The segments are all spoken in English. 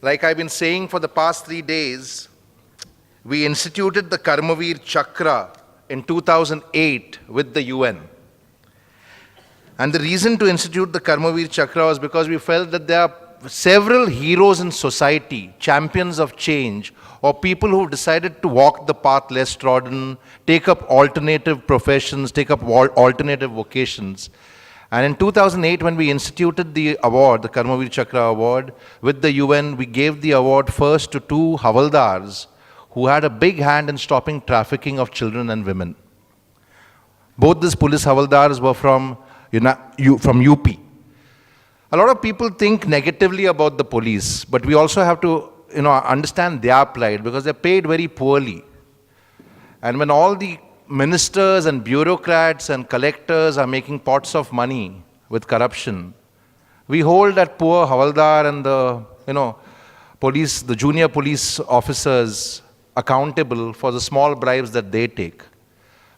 Like I've been saying for the past 3 days, we instituted the Karmavir Chakra in 2008 with the UN. And the reason to institute the Karmavir Chakra was because we felt that there are several heroes in society, champions of change, or people who decided to walk the path less trodden, take up alternative professions, take up alternative vocations. And in 2008, when we instituted the award, the Karmavir Chakra Award, with the UN, we gave the award first to two Havaldars who had a big hand in stopping trafficking of children and women. Both these police Havaldars were from UP. A lot of people think negatively about the police, but we also have to understand their plight because they're paid very poorly. And when all the ministers and bureaucrats and collectors are making pots of money with corruption, we hold that poor Havaldar and the police, the junior police officers accountable for the small bribes that they take.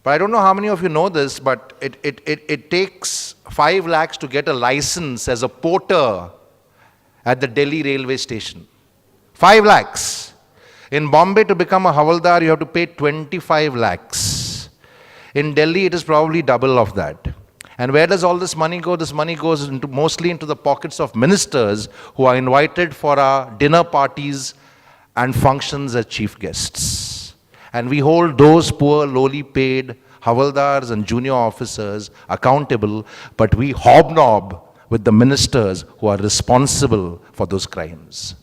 But I don't know how many of you know this, but it takes 5 lakhs to get a license as a porter at the Delhi railway station. 5 lakhs. In Bombay, to become a Havaldar, you have to pay 25 lakhs. In Delhi, it is probably double of that. And where does all this money go? This money goes mostly into the pockets of ministers who are invited for our dinner parties and functions as chief guests. And we hold those poor, lowly paid Havaldars and junior officers accountable, but we hobnob with the ministers who are responsible for those crimes.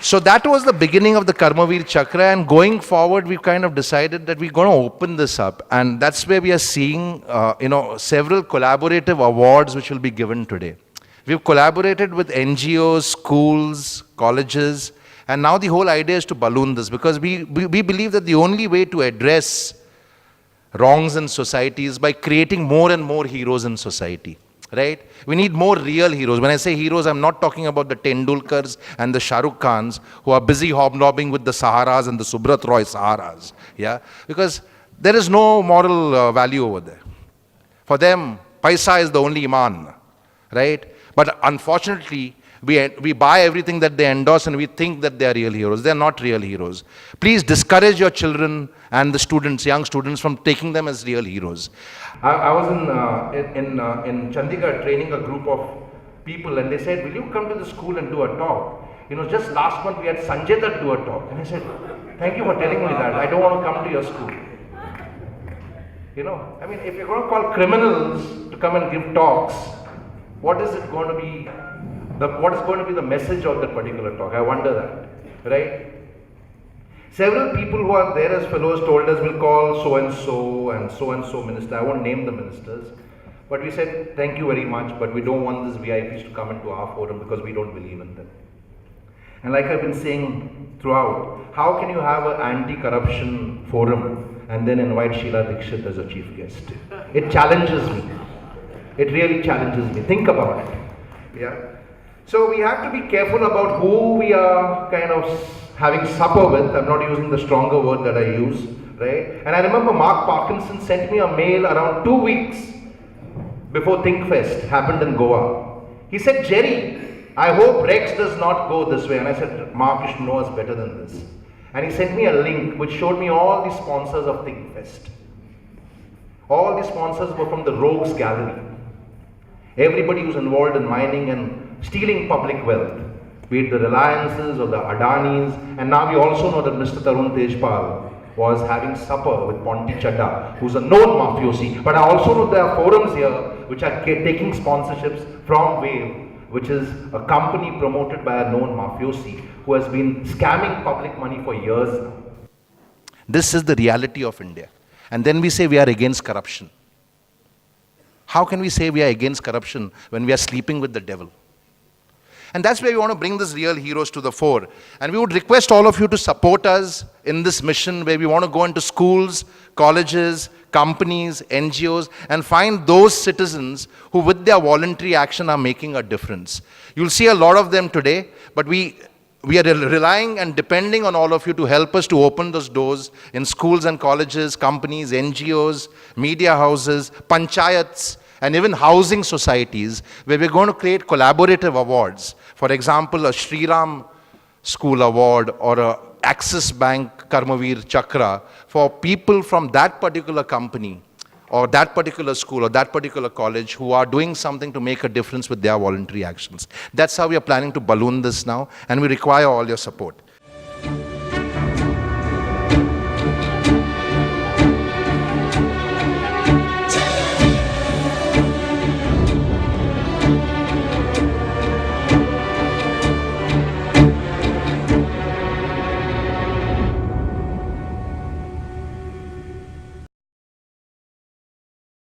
So that was the beginning of the Karmavir Chakra, and going forward, we've kind of decided that we're going to open this up, and that's where we are seeing, several collaborative awards which will be given today. We've collaborated with NGOs, schools, colleges, and now the whole idea is to balloon this, because we believe that the only way to address wrongs in society is by creating more and more heroes in society. Right? We need more real heroes. When I say heroes, I'm not talking about the Tendulkars and the Shah Rukh Khans who are busy hobnobbing with the Saharas and the Subrat Roy Saharas. Yeah? Because there is no moral value over there. For them, paisa is the only iman. Right? But unfortunately, we buy everything that they endorse and we think that they are real heroes. They are not real heroes. Please discourage your children and the students, young students, from taking them as real heroes. I was in Chandigarh training a group of people, and they said, will you come to the school and do a talk? Just last month we had Sanjay Dutt do a talk. And I said, thank you for telling me that. I don't want to come to your school. If you're going to call criminals to come and give talks, what is it going to be? What is going to be the message of that particular talk? I wonder that, right? Several people who are there as fellows told us we'll call so-and-so minister. I won't name the ministers. But we said, thank you very much, but we don't want these VIPs to come into our forum because we don't believe in them. And like I've been saying throughout, how can you have an anti-corruption forum and then invite Sheila Dikshit as a chief guest? It challenges me. It really challenges me. Think about it. Yeah. So we have to be careful about who we are kind of having supper with. I'm not using the stronger word that I use, right? And I remember Mark Parkinson sent me a mail around 2 weeks before ThinkFest happened in Goa. He said, Jerry, I hope Rex does not go this way. And I said, Mark, you should know us better than this. And he sent me a link which showed me all the sponsors of ThinkFest. All the sponsors were from the Rogues Gallery. Everybody who's involved in mining and stealing public wealth, be it the Reliances or the Adanis. And now we also know that Mr. Tarun Tejpal was having supper with Ponti Chadda, who's a known mafiosi. But I also know there are forums here which are taking sponsorships from Wave, which is a company promoted by a known mafiosi who has been scamming public money for years now. This is the reality of India. And then we say we are against corruption. How can we say we are against corruption when we are sleeping with the devil? And that's where we want to bring these real heroes to the fore. And we would request all of you to support us in this mission where we want to go into schools, colleges, companies, NGOs, and find those citizens who with their voluntary action are making a difference. You'll see a lot of them today, but we are relying and depending on all of you to help us to open those doors in schools and colleges, companies, NGOs, media houses, panchayats, and even housing societies, where we're going to create collaborative awards. For example, a Shriram School Award or a Axis Bank Karmavir Chakra for people from that particular company or that particular school or that particular college who are doing something to make a difference with their voluntary actions. That's how we are planning to balloon this now, and we require all your support.